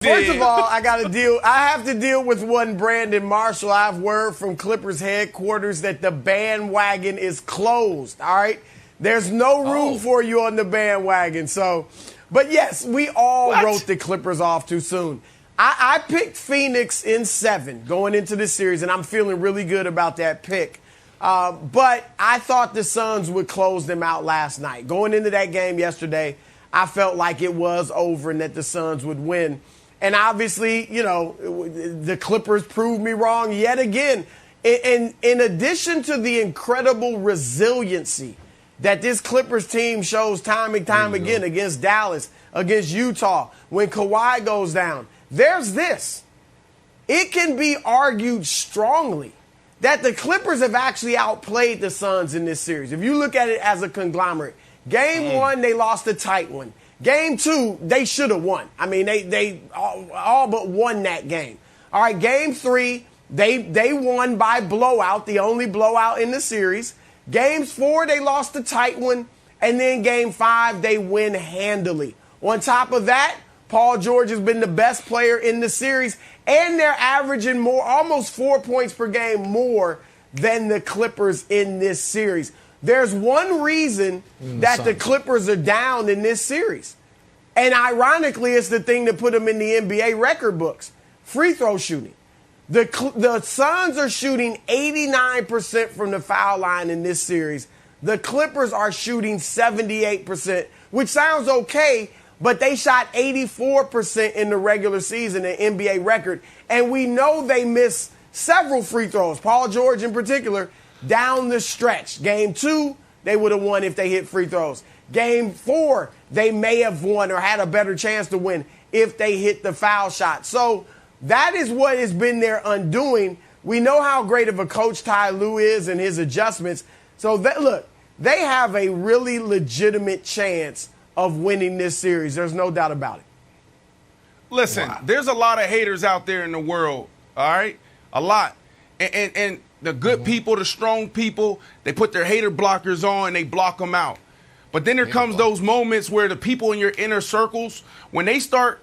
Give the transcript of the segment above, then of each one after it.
First of all, I have to deal with one Brandon Marshall. I have word from Clippers headquarters that the bandwagon is closed, all right? There's no room for you on the bandwagon. So, but yes, we all wrote the Clippers off too soon. I picked Phoenix in 7 going into this series, and I'm feeling really good about that pick. But I thought the Suns would close them out last night. Going into that game yesterday, I felt like it was over and that the Suns would win. And obviously, you know, the Clippers proved me wrong yet again. In addition to the incredible resiliency that this Clippers team shows time and time again against Dallas, against Utah, when Kawhi goes down, there's this. It can be argued strongly that the Clippers have actually outplayed the Suns in this series. If you look at it as a conglomerate, Game 1, they lost a tight one. Game 2, they should have won. I mean, they all but won that game. All right, Game 3, they won by blowout, the only blowout in the series. Games 4, they lost a tight one. And then Game 5, they win handily. On top of that, Paul George has been the best player in the series, and they're averaging almost 4 points per game more than the Clippers in this series. There's one reason that the Clippers are down in this series. And ironically, it's the thing that put them in the NBA record books. Free throw shooting. The Suns are shooting 89% from the foul line in this series. The Clippers are shooting 78%, which sounds okay, but they shot 84% in the regular season, an NBA record. And we know they missed several free throws, Paul George in particular, down the stretch. Game 2, they would have won if they hit free throws. Game 4, they may have won or had a better chance to win if they hit the foul shot. So that is what has been their undoing. We know how great of a coach Ty Lue is and his adjustments. So look, they have a really legitimate chance of winning this series. There's no doubt about it. Listen, there's a lot of haters out there in the world, all right? A lot. And the good people, the strong people, they put their hater blockers on and they block them out. But then there comes those moments where the people in your inner circles, when they start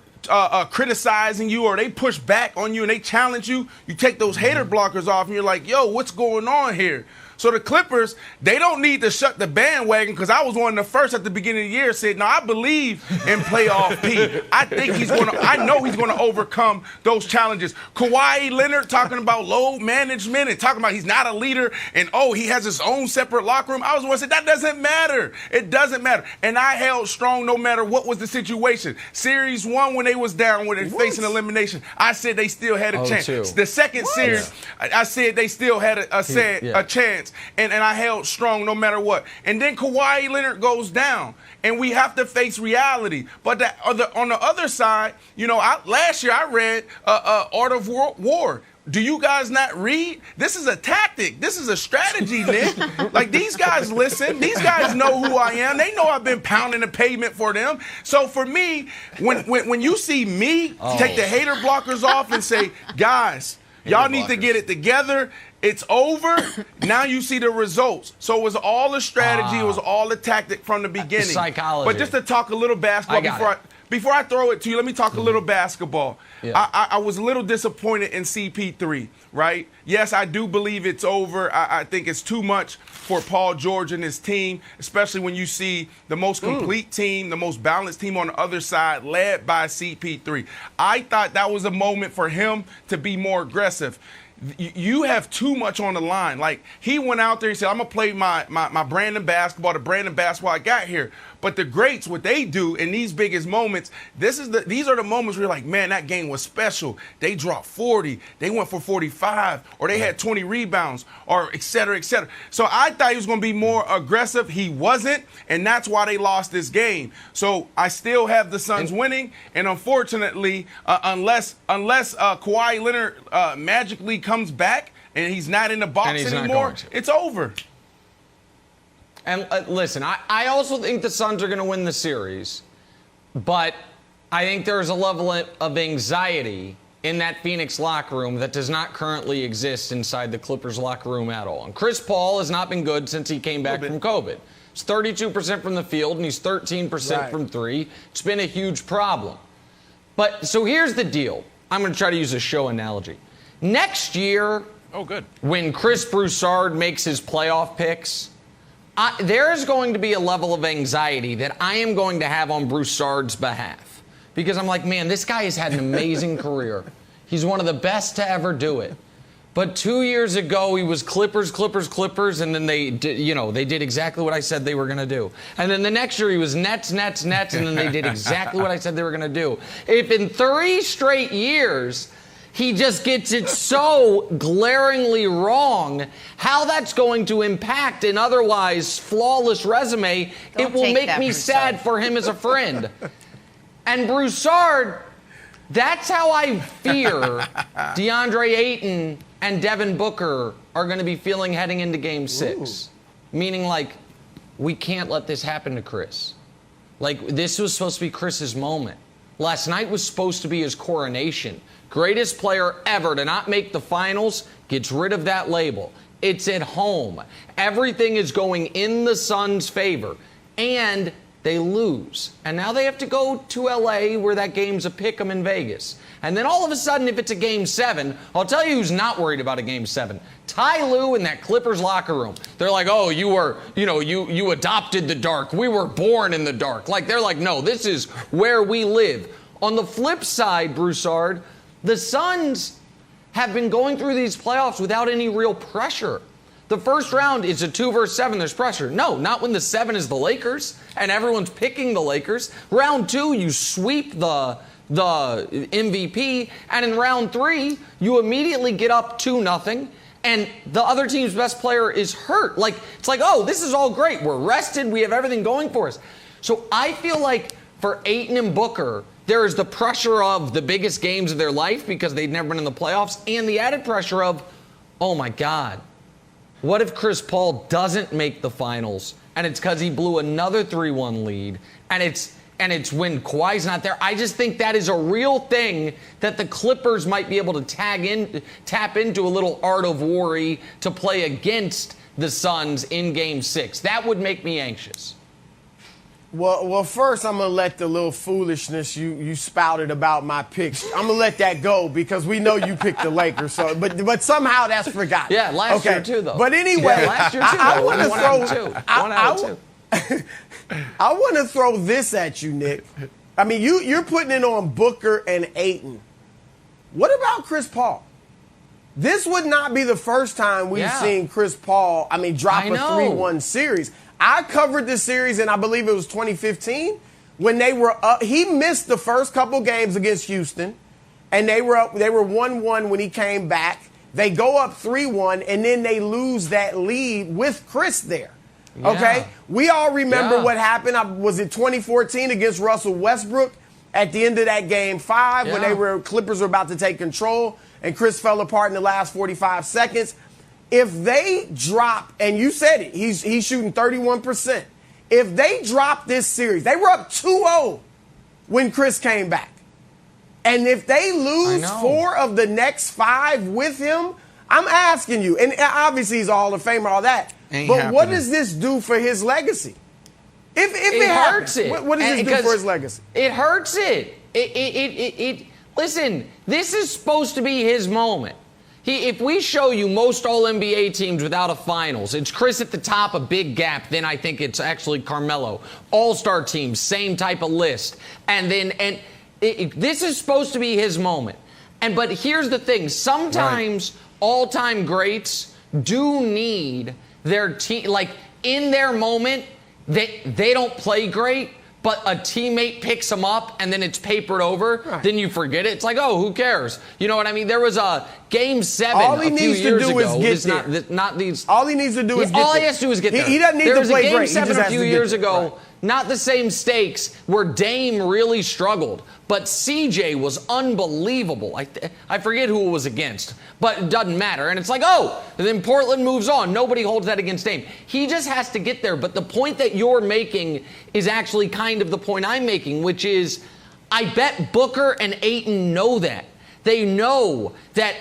criticizing you or they push back on you and they challenge you, you take those hater blockers off and you're like, yo, what's going on here? So the Clippers, they don't need to shut the bandwagon, because I was one of the first at the beginning of the year said, no, I believe in playoff P. I know he's going to overcome those challenges. Kawhi Leonard talking about load management and talking about he's not a leader and, he has his own separate locker room. I was one that said, that doesn't matter. It doesn't matter. And I held strong no matter what was the situation. Series 1, when they was down, when they facing elimination, I said they still had a chance. The second series, I said they still had a chance. And I held strong no matter what. And then Kawhi Leonard goes down, and we have to face reality. But on the other side, you know, last year I read Art of War. Do you guys not read? This is a tactic. This is a strategy, Nick. Like, these guys listen. These guys know who I am. They know I've been pounding the pavement for them. So for me, when you see me take the hater blockers off and say, guys, y'all need to get it together. It's over. Now you see the results. So it was all a strategy. It was all a tactic from the beginning. Psychology. But just to talk a little basketball before I throw it to you, let me talk a little basketball. Yeah. I was a little disappointed in CP3, right? Yes, I do believe it's over. I think it's too much for Paul George and his team, especially when you see the most complete team, the most balanced team on the other side, led by CP3. I thought that was a moment for him to be more aggressive. You have too much on the line. Like, he went out there, he said, I'm going to play my Brandon basketball, the Brandon basketball I got here. But the greats, what they do in these biggest moments, these are the moments where you're like, man, that game was special. They dropped 40. They went for 45. Or they had 20 rebounds, or et cetera, et cetera. So I thought he was going to be more aggressive. He wasn't, and that's why they lost this game. So I still have the Suns winning. And unfortunately, unless Kawhi Leonard magically comes back and he's not in the box anymore, it's over. And listen, I also think the Suns are going to win the series, but I think there's a level of anxiety in that Phoenix locker room that does not currently exist inside the Clippers locker room at all. And Chris Paul has not been good since he came back from COVID. He's 32% from the field, and he's 13% from three. It's been a huge problem. But so here's the deal. I'm going to try to use a show analogy. Next year, when Chris Broussard makes his playoff picks, there's going to be a level of anxiety that I am going to have on Broussard's behalf. Because I'm like, man, this guy has had an amazing career. He's one of the best to ever do it. But 2 years ago, he was Clippers, and then they did exactly what I said they were going to do. And then the next year, he was Nets, and then they did exactly what I said they were going to do. If in 3 straight years, he just gets it so glaringly wrong, how that's going to impact an otherwise flawless resume, it will make me sad for him as a friend. And Broussard, that's how I fear DeAndre Ayton and Devin Booker are going to be feeling heading into Game 6. Ooh. Meaning, like, we can't let this happen to Chris. Like, this was supposed to be Chris's moment. Last night was supposed to be his coronation. Greatest player ever to not make the finals, gets rid of that label. It's at home. Everything is going in the Suns' favor. And they lose. And now they have to go to L.A. where that game's a pick'em in Vegas. And then all of a sudden, if it's a Game 7, I'll tell you who's not worried about a Game 7. Ty Lue in that Clippers locker room. They're like, oh, you adopted the dark. We were born in the dark. Like, they're like, no, this is where we live. On the flip side, Broussard, the Suns have been going through these playoffs without any real pressure. The first round is a 2 versus 7. There's pressure. No, not when the 7 is the Lakers and everyone's picking the Lakers. Round 2, you sweep the MVP, and in round 3, you immediately get up 2-0, and the other team's best player is hurt. Like, it's like, oh, this is all great. We're rested. We have everything going for us. So I feel like for Ayton and Booker, there is the pressure of the biggest games of their life because they've never been in the playoffs, and the added pressure of, oh my God, what if Chris Paul doesn't make the finals and it's because he blew another 3-1 lead and it's when Kawhi's not there? I just think that is a real thing that the Clippers might be able to tap into a little art of worry to play against the Suns in Game 6. That would make me anxious. Well, first I'm gonna let the little foolishness you spouted about my picks. I'm gonna let that go because we know you picked the Lakers. So, but somehow that's forgotten. Yeah, last year too, though. But anyway, yeah, last year too. I want to throw. I want to throw this at you, Nick. I mean, you're putting it on Booker and Ayton. What about Chris Paul? This would not be the first time we've seen Chris Paul, drop a 3-1 series. I covered this series, and I believe it was 2015, when they were up. He missed the first couple games against Houston, and they were up. They were 1-1 when he came back. They go up 3-1, and then they lose that lead with Chris there. Yeah. Okay? We all remember what happened. Was it 2014 against Russell Westbrook at the end of that Game 5 when Clippers were about to take control, and Chris fell apart in the last 45 seconds? If they drop, and you said it, he's shooting 31%. If they drop this series, they were up 2-0 when Chris came back. And if they lose 4 of the next 5 with him, I'm asking you, and obviously he's a Hall of Famer, all that, what does this do for his legacy? If it hurts it. What does this do for his legacy? It hurts it. Listen, this is supposed to be his moment. If we show you most All-NBA teams without a finals, it's Chris at the top, a big gap. Then I think it's actually Carmelo. All-star teams, same type of list. This is supposed to be his moment. But here's the thing. Sometimes all-time greats do need their team. Like, in their moment, they don't play great, but a teammate picks them up and then it's papered over, then you forget it. It's like, oh, who cares? You know what I mean? There was a Game 7 all he a few needs years to do ago. Is get there. Not these. All he needs to do is get there. All he has to do is get there. He doesn't need to play great. There was a Game 7 a few years ago, not the same stakes, where Dame really struggled. But CJ was unbelievable. I forget who it was against, but it doesn't matter. And it's like, oh, and then Portland moves on. Nobody holds that against Dame. He just has to get there. But the point that you're making is actually kind of the point I'm making, which is I bet Booker and Ayton know that. They know that,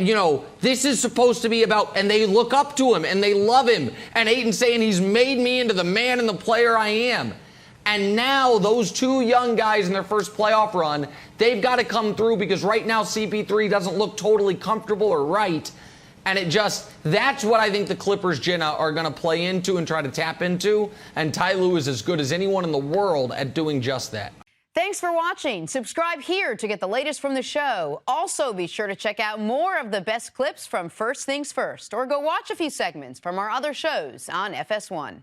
this is supposed to be about, and they look up to him and they love him. And Ayton's saying he's made me into the man and the player I am. And now those two young guys in their first playoff run, they've got to come through because right now CP3 doesn't look totally comfortable or right. And that's what I think the Clippers, Jenna, are going to play into and try to tap into. And Ty Lue is as good as anyone in the world at doing just that. Thanks for watching. Subscribe here to get the latest from the show. Also, be sure to check out more of the best clips from First Things First, or go watch a few segments from our other shows on FS1.